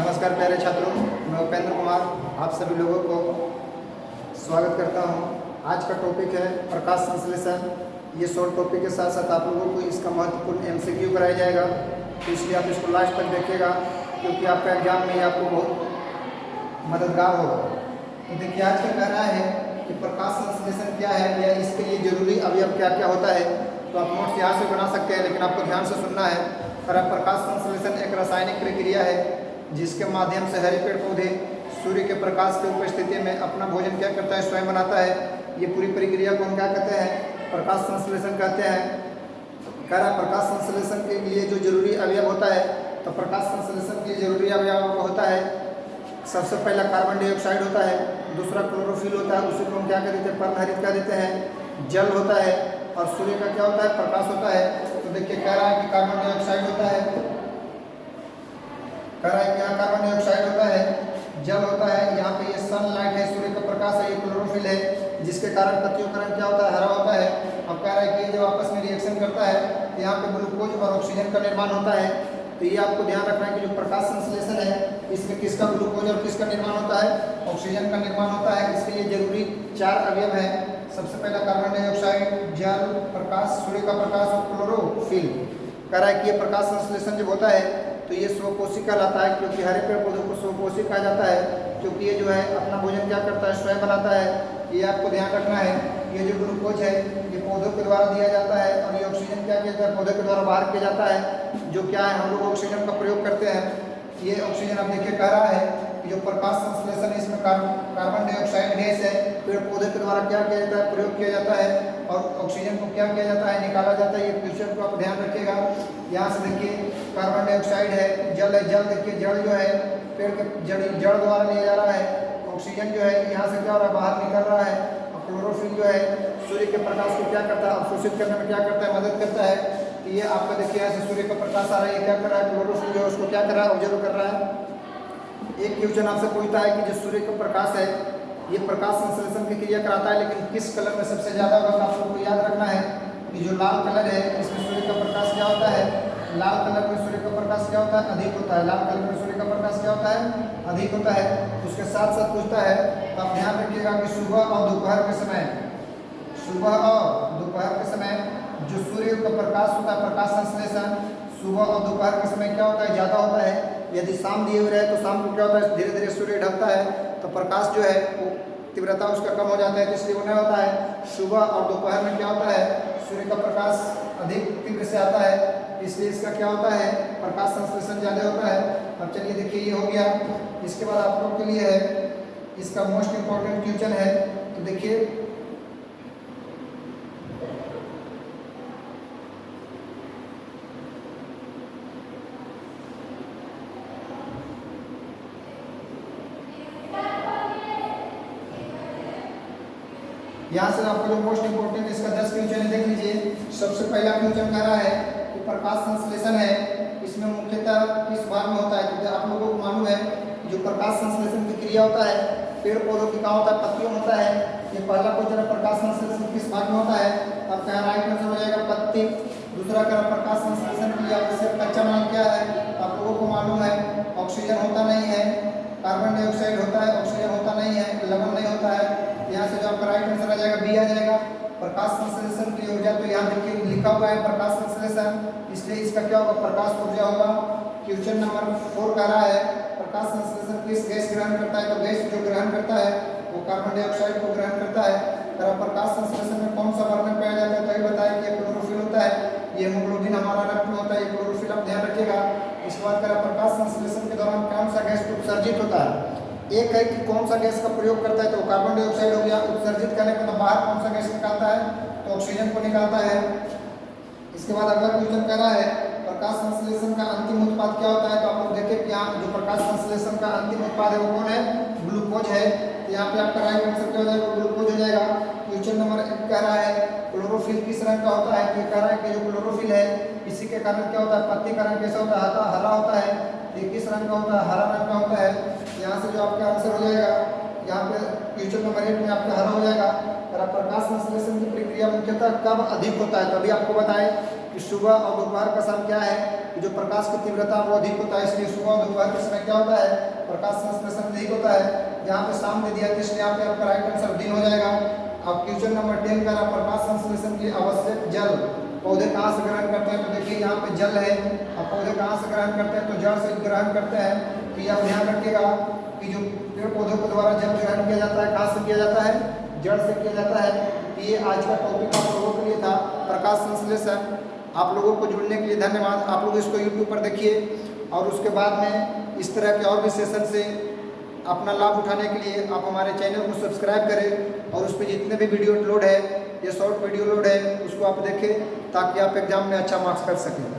नमस्कार प्यारे छात्रों, मैं उपेंद्र कुमार आप सभी लोगों को स्वागत करता हूं। आज का टॉपिक है प्रकाश संश्लेषण। ये शॉर्ट टॉपिक के साथ साथ आप लोगों को इसका महत्वपूर्ण एमसीक्यू कराया जाएगा, तो इसलिए आप इसको लास्ट तक देखिएगा क्योंकि आपका एग्जाम में आपको बहुत मददगार होगा। तो देखिए, आज का कहना है कि प्रकाश संश्लेषण क्या है या इसके लिए जरूरी अवयव क्या क्या होता है। तो आप नोट्स यहाँ से बना सकते हैं, लेकिन आपको ध्यान से सुनना है। प्रकाश संश्लेषण एक रासायनिक प्रक्रिया है जिसके माध्यम से हरे पेड़ पौधे सूर्य के प्रकाश की उपस्थिति में अपना भोजन क्या करता है, स्वयं बनाता है। ये पूरी प्रक्रिया को हम क्या कहते हैं, प्रकाश संश्लेषण कहते हैं। प्रकाश संश्लेषण के लिए जो जरूरी अवयव होता है, तो प्रकाश संश्लेषण के लिए जरूरी अवयव होता है, सबसे पहला कार्बन डाइऑक्साइड होता है, दूसरा क्लोरोफिल होता है, उसी को हम क्या कह देते हैं, पर्णहरित कह देते हैं, जल होता है, और सूर्य का क्या होता है, प्रकाश होता है। तो देखिए, कह रहा है कि कार्बन डाइऑक्साइड होता है, कह रहा है कि यहाँ कार्बन डाइऑक्साइड होता है, जल होता है, यहाँ पे ये सनलाइट है, सूर्य का प्रकाश है, ये क्लोरोफिल है, जिसके कारण पत्तियों का रंग क्या होता है, हरा होता है। अब कह रहा है कि ये जब आपस में रिएक्शन करता है तो यहाँ पे ग्लूकोज और ऑक्सीजन का निर्माण होता है। तो ये आपको ध्यान रखना है कि जो प्रकाश संश्लेषण है इसमें किसका ग्लूकोज और किसका निर्माण होता है, ऑक्सीजन का निर्माण होता है। इसके लिए जरूरी 4 अवयव है। सबसे पहला कार्बन डाइऑक्साइड, जल, प्रकाश, सूर्य का प्रकाश और क्लोरोफिल। कह रहा है कि ये प्रकाश संश्लेषण जब होता है तो ये स्वपोषी कहलाता है, क्योंकि हरे पेड़ पौधों को स्वपोषी कहा जाता है, क्योंकि ये जो है अपना भोजन क्या करता है, स्वयं बनाता है। ये आपको ध्यान रखना है। ये जो ग्लूकोज है ये पौधों के द्वारा दिया जाता है, और ये ऑक्सीजन क्या किया जाता है, पौधे के द्वारा बाहर किया जाता है। जो क्या है, हम लोग ऑक्सीजन का प्रयोग करते हैं। ये ऑक्सीजन अब देखिए कह रहा है कि जो प्रकाश संश्लेषण है इसमें कार्बन डाइऑक्साइड गैस है, पेड़ पौधे के द्वारा क्या किया जाता है, प्रयोग किया जाता है, और ऑक्सीजन को क्या किया जाता है, निकाला जाता है। ये क्वेश्चन को आप ध्यान रखिएगा। यहाँ से देखिए कार्बन डाइऑक्साइड है, जल है, जल देखिए जल जो है पेड़ के जड़ द्वारा लिया जा रहा है, ऑक्सीजन जो है यहाँ से क्या हो रहा है, बाहर निकल रहा है, और क्लोरोफिल जो है सूर्य के प्रकाश को क्या करता है, अवशोषित करने में क्या करता है, मदद करता है। तो ये आपका देखिए ऐसे सूर्य का प्रकाश आ रहा है, ये क्या कर रहा है, क्लोरोफिल जो है उसको क्या कर रहा है, ऑब्जर्व कर रहा है। एक क्वेश्चन आपसे पूछता है कि जो सूर्य का प्रकाश है ये प्रकाश संश्लेषण की क्रिया कराता है, लेकिन किस कलर में सबसे ज्यादा होगा। तो आप लोगों को याद रखना है कि जो लाल कलर है इसमें सूर्य का प्रकाश क्या होता है, लाल कलर में सूर्य का प्रकाश क्या होता है, अधिक होता है। लाल कलर में सूर्य का प्रकाश क्या होता है, अधिक होता है। उसके साथ साथ पूछता है, तो आप ध्यान रखिएगा कि सुबह और दोपहर के समय, सुबह और दोपहर के समय जो सूर्य का प्रकाश होता है, प्रकाश संश्लेषण सुबह और दोपहर के समय क्या होता है, ज़्यादा होता है। यदि शाम दिए हुए रहे तो शाम को क्या होता है, धीरे धीरे सूर्य ढलता है, तो प्रकाश जो है वो तीव्रता उसका कम हो जाता है, तो इसलिए वो नहीं होता है। सुबह और दोपहर में क्या होता है, सूर्य का प्रकाश अधिक तीव्र से आता है, इसलिए इसका क्या होता है, प्रकाश संश्लेषण ज़्यादा होता है। अब चलिए देखिए, ये हो गया। इसके बाद आप लोग के लिए है इसका मोस्ट इम्पोर्टेंट क्वेश्चन है। तो देखिए, यहाँ से आपको जो मोस्ट इम्पोर्टेंट इसका 10 क्वेश्चन है, देख लीजिए। सबसे पहला क्वेश्चन कह रहा है कि प्रकाश संश्लेषण है इसमें मुख्यतः किस भाग में होता है। क्योंकि आप लोगों को मालूम है जो प्रकाश संश्लेषण की क्रिया होता है पेड़ पौधों की कहाँ होता है, पत्तियों में होता है। ये पहला क्वेश्चन है, प्रकाश संश्लेषण किस भाग में होता है। अब क्या राइट आंसर हो जाएगा, पत्ती। दूसरा कह प्रकाश संश्लेषण के लिए आवश्यक कच्चा माल क्या है, आप लोगों को मालूम है ऑक्सीजन होता नहीं है, कार्बन डाइऑक्साइड होता है, ऑक्सीजन होता नहीं है, लवण नहीं होता है। यहाँ से जो आपका राइट आंसर आ जाएगा बी आ जाएगा। प्रकाश संश्लेषण की ऊर्जा, तो यहाँ देखिए लिखा हुआ है प्रकाश संश्लेषण, इसलिए इसका क्या होगा, प्रकाश ऊर्जा होगा। क्वेश्चन नंबर 4 कह रहा है प्रकाश संश्लेषण किस गैस ग्रहण करता है। तो गैस जो ग्रहण करता है वो कार्बन डाइऑक्साइड को ग्रहण करता है। प्रकाश संश्लेषण में कौन सा वर्णक पाया जाता है, तो ये बताया कि क्लोरोफिल होता है। ये हीमोग्लोबिन हमारा रक्त में होता है, ये क्लोरोफिल आप ध्यान रखिएगा। इसके बाद कह प्रकाश संश्लेषण के दौरान कौन सा गैस उत्सर्जित होता है। एक है कि कौन सा गैस का प्रयोग करता है, तो कार्बन डाइऑक्साइड हो गया। उत्सर्जित करने के बाद बाहर कौन सा गैस निकालता है, तो ऑक्सीजन को निकालता है। इसके बाद अगला क्वेश्चन कह रहा है प्रकाश संश्लेषण का अंतिम उत्पाद क्या होता है। तो आप लोग देखें कि यहाँ जो प्रकाश संश्लेषण का अंतिम उत्पाद है वो कौन है, ग्लूकोज है। तो यहाँ पे आपका राइट आंसर क्या हो जाएगा, ग्लूकोज हो जाएगा। क्वेश्चन नंबर 1 कह रहा है क्लोरोफिल किस रंग का होता है। तो कह रहा है कि जो क्लोरोफिल है इसी के कारण क्या होता है, पत्ती का रंग कैसा होता है, हरा होता है। ये किस रंग का होता है, हरा रंग का होता है। यहाँ से जो आपका आंसर हो जाएगा, यहाँ पे क्वेश्चन नंबर 8 में आपका हरा हो जाएगा। प्रकाश संश्लेषण की प्रक्रिया मुख्यतः कब अधिक होता है, तो अभी आपको बताएं कि सुबह और दोपहर का समय क्या है कि जो प्रकाश की तीव्रता वो अधिक होता है, इसलिए सुबह और दोपहर के समय क्या होता है, प्रकाश संश्लेषण अधिक होता है। यहाँ पे शाम दे दिया तो इसलिए यहाँ पे आपका राइट आंसर दिन हो जाएगा। अब क्वेश्चन नंबर 10 का प्रकाश संश्लेषण के लिए आवश्यक जल पौधे कहाँ से ग्रहण करते हैं, तो देखिए यहाँ पे जल है। अब पौधे कहाँ से ग्रहण करते हैं, तो जड़ से ग्रहण करते हैं। तो ये आप ध्यान रखिएगा कि जो पेड़ पौधों के द्वारा जल ग्रहण किया जाता है, कहाँ से किया जाता है, जड़ से किया जाता है। तो ये आज का टॉपिक आप लोगों के लिए था, प्रकाश संश्लेषण। आप लोगों को जुड़ने के लिए धन्यवाद। आप लोग इसको यूट्यूब पर देखिए और उसके बाद में इस तरह के और भी सेशन से अपना लाभ उठाने के लिए आप हमारे चैनल को सब्सक्राइब करें और उस पर जितने भी वीडियो लोड है या शॉर्ट वीडियो लोड है उसको आप देखें ताकि आप एग्जाम में अच्छा मार्क्स कर सकें।